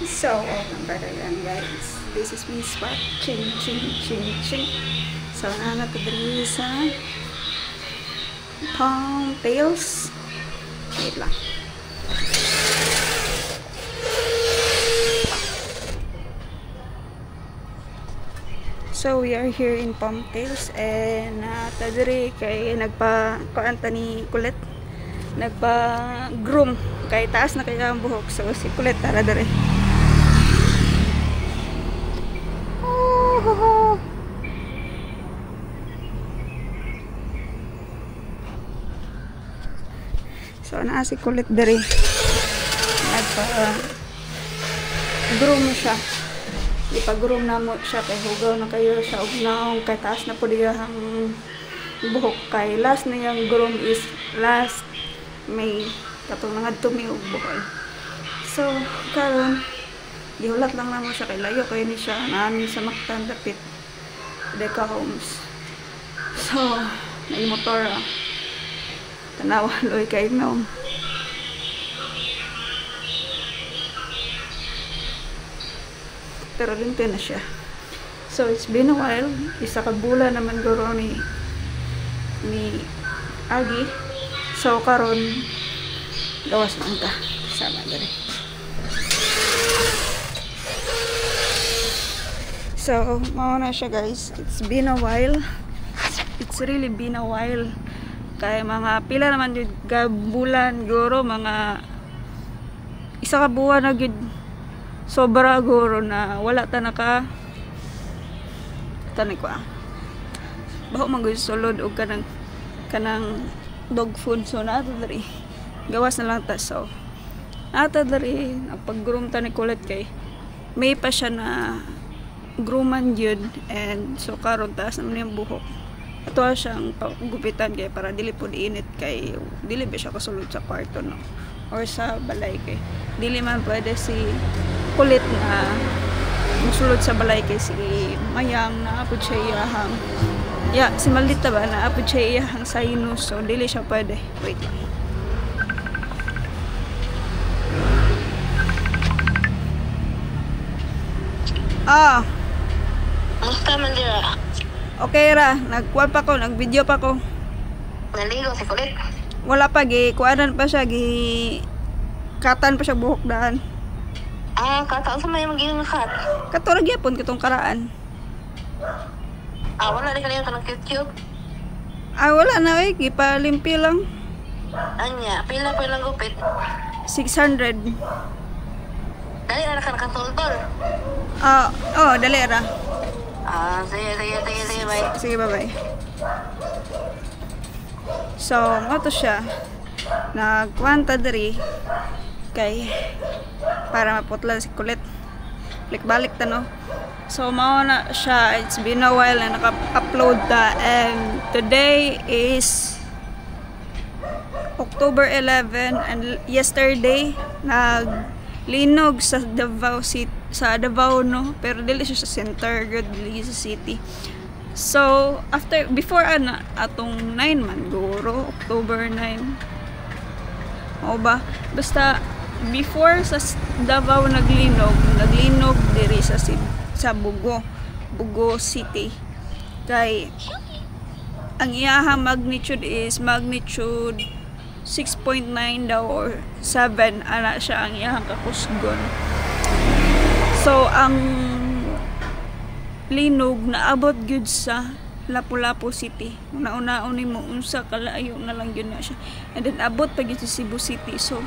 So, welcome back again, guys. This is me, Spot. Ching, ching, ching, ching. So, nanato dali sa Palm Tails. Wait lang. So, we are here in Palm Tails and tadiri kay nagpa-kuanta ni Kulit. Nagpa-groom. Kay taas na kaya ang buhok. So, si Kulit tara diri. So, si Kulit diri. Nagpa-groom siya. Ipag-groom na mo siya kay hugaw na kayo siya ugnaong kay taas na po diyang buhok kay last na yung groom is last May katong nangadto mi og buhol. So karon gihulat lang namo siya kay layo kay ni siya naami sa Mactan dapit Deca Homes. So may motor tanawa loy kay no. Pero limpi na siya. So it's been a while. Isa ka bulan naman guro ni Agi. So karon gawas lang ka sama diri. So mao na siya, guys. It's been a while. It's really been a while. Kay mga pila naman jud ka bulan guro, mga isa ka buwan na jud sobra guro na wala ta naka tanay ko baho man gud sulod og kanang dog food. So nato diri gawas na lang ta. So nato diri nagpag-groom ta ni Kulit kay may pa siya na grooman jud, and so karon taas naman yung buhok. Ato siyang gupitan kay para dili pud init kay dili ba siya kasulod sa kwarto no or sa balay kay dili man pwede si Kulit na musulod sa balay kay si Mayang na apod siya iyahang si Maldita ba na apod siya iyahang sinus, so dili siya pwede. Wait lang. Musta man dira? Okay ra, nagkuha pa ko, nagvideo pa ko. Naligo si Kulit. Wala pa, kuanan pa siya, katan pa siya buhok daan. Kataon sa may magiging kat. Katurag yapon kitong karaan. Wala rin kanina kanang cute. Wala na gipalimpi lang. Anya, pila pa lang gupit. 600. Dali na ka nakatultol. Dali ra. Sige, bye. Sige, bye-bye. So, to siya. Nagkwanta diri kay para maputlan si Kulit. Balik no. So, mao na siya. It's been a while na naka-upload ta, and today is October 11, and yesterday naglinog sa Davao City, sa Davao no, pero dili siya sa center, dili sa city. So before atong 9 man guro, October 9 o ba, basta before sa Davao naglinog diri sa Bugo City kay ang iyahang magnitude is magnitude 6.9 daw or 7 ana siya ang iyahang kakusgon. So ang linog naabot gyud sa Lapu-Lapu City. Una-una mo unsa kalayo na lang gyud na siya. And then abot pa gyud sa Cebu City. So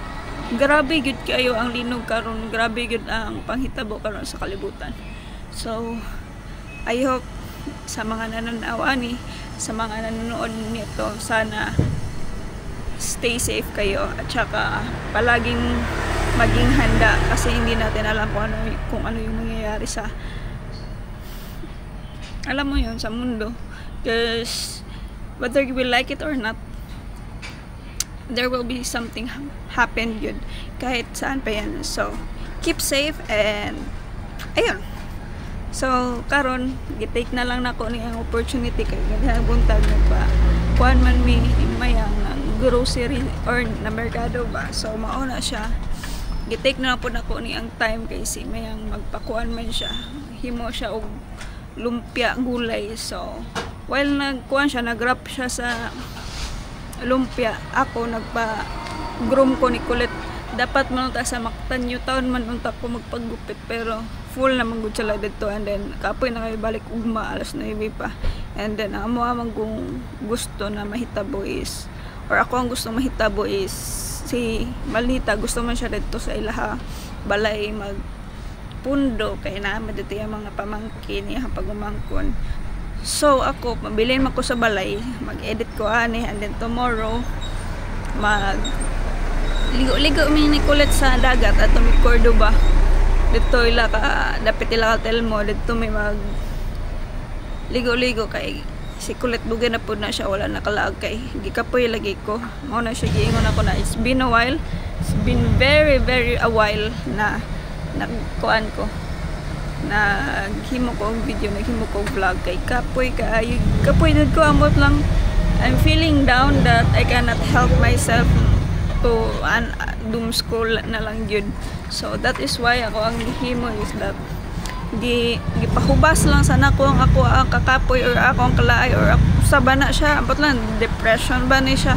grabe gyud kayo ang linog karon, grabe gyud ang panghitabo karon sa kalibutan. So I hope sa mga nananawa sa mga nanonood nito, sana stay safe kayo at saka palaging maging handa kasi hindi natin alam kung ano yung mangyayari sa sa mundo, because whether you will like it or not, there will be something happen yun kahit saan pa yan. So keep safe, and ayun. So karon gitake na lang nako ni ang opportunity kay ganahan buntag kuan man mi Mayang ng grocery or na merkado ba. So mauna siya gitake na po na ko ni ang time kay si mayang magpakuan man siya, himo siya og lumpia gulay. So while nagkuan siya, nag-wrap siya sa lumpia, ako nagpa groom ko ni kulit. Dapat man ta sa Mactan New Town man unta ko magpagupit, pero full na manggod sila dito. And then kapoy na kayo balik ugma alas 9 pa. And then amo amang kung gusto na mahitabo is, or ako ang gusto mahitabo is si Malita, gusto man siya dito sa ilaha balay mag pundo kay naman dito yung mga pamangkin niya pag umangkon. So ako mabilin ako sa balay, mag-edit ko ani, and then tomorrow mag ligo-ligo mi ni kulit sa dagat at mi Cordoba. Dito ila ka dapit ila ka Telmo, dito mi mag ligo-ligo kay si kulit dugay na pud na siya, wala nakalaag kay gikapoy lagi ko. Mao na siya giingon ako na it's been a while. It's been very a while na nagkuan ko. Naghimo ko og video, naghimo ko og vlog kay kapoy dud ko amot lang. I'm feeling down that I cannot help myself to doom scroll na lang yun. So that is why ako ang gihimo is that gipahubas lang sana ko ako ang kakapoy or ako ang kalaay or ako sa bana siya, ambot lang depression ba ni siya,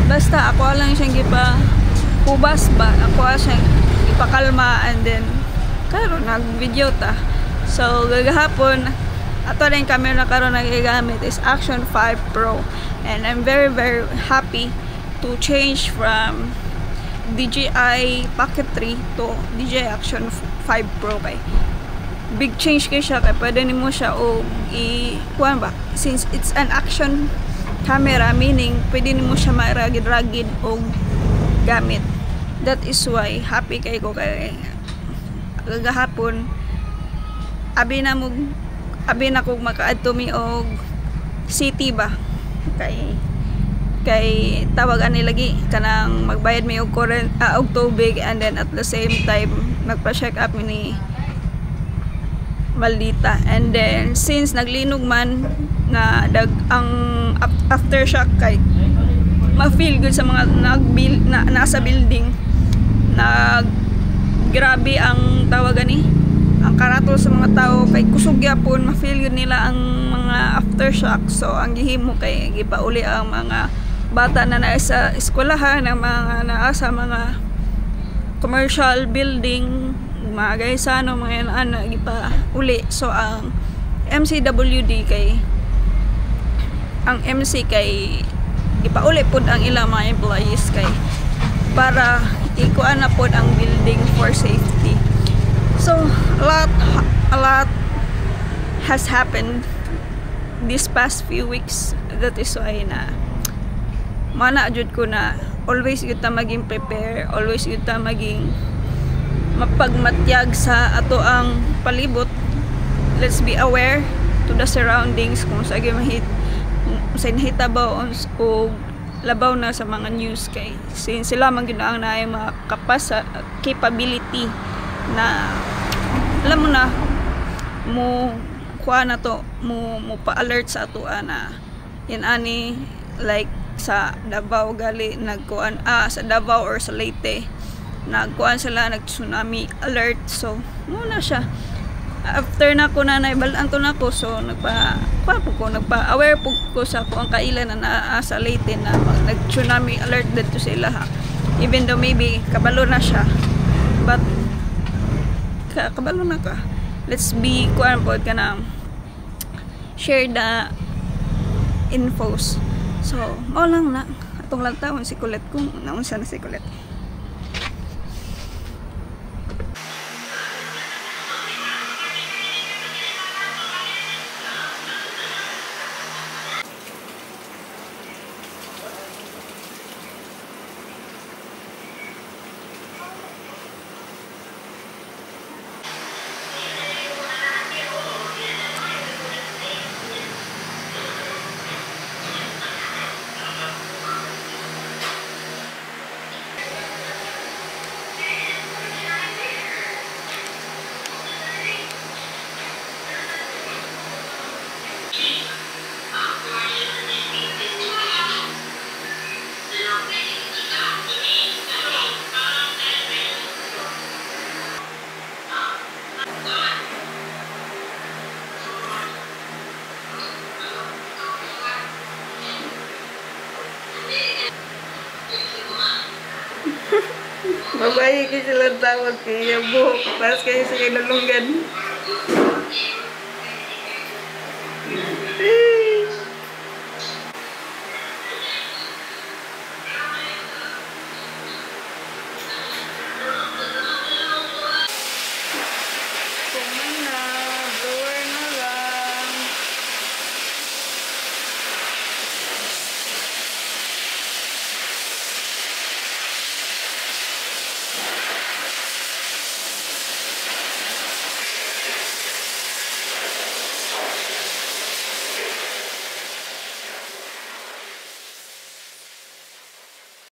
basta ako lang siyang gipahubas ba, ako siyang ipakalma. And then karon nag video ta, so gagahapon ato rin camera karon nagigamit is Action 5 Pro, and I'm very happy to change from DJI Pocket 3 to DJI Action 5 Pro. Kay big change kay siya, kay pwede nimo siya o kuan ba, since it's an action camera, meaning pwede nimo siya maragid-ragid o gamit. That is why happy kay ko kay gagahapon abi na kog makaadto mi og city ba, kay tawag ani lagi kanang magbayad mi og current og tubig, and then at the same time magpa-check up ni Maldita. And then since naglinog man na ang aftershock kay ma-feel good sa mga nasa building, grabe ang tawagan ni ang karatol sa mga tao kay kusog gyapon, ma-feel good nila ang mga aftershock. So ang gihimo kay gipauli ang mga bata na naa sa eskwelahan, ang mga naa sa mga commercial building, mga gaysano, mga yan gipa uli. So ang MCWD kay ang MC kay gipauli pud ang ilang mga employees kay para ikuan na pud ang building for safety. So a lot has happened this past few weeks. That is why na mana jud ko na always gyud ta maging prepare, always gyud ta maging mapagmatyag sa ato ang palibot. Let's be aware to the surroundings kung sa nahitabaw o labaw na sa mga news kay since sila man gyud ang naay mga capability na alam mo na mo kuha na to mo pa-alert sa ato na yan ani, like sa Davao gali nagkuan sa Davao or sa Leyte nagkuan sila, nag-tsunami alert. So muna siya after na ko na naibalaan to na ko, so nagpa-aware po ko sa ko ang kailan na naa sa Leyte na nag-tsunami alert dito sila ha. Even though maybe kabalo na siya, but kabalo na ka, let's be kuan po ka na share the infos. So mao lang na atong lagtawon si Kulit kung naunsa na si Kulit. bayi kayo silang tawag kaya buhok. Paras kayo sa kinalunggan.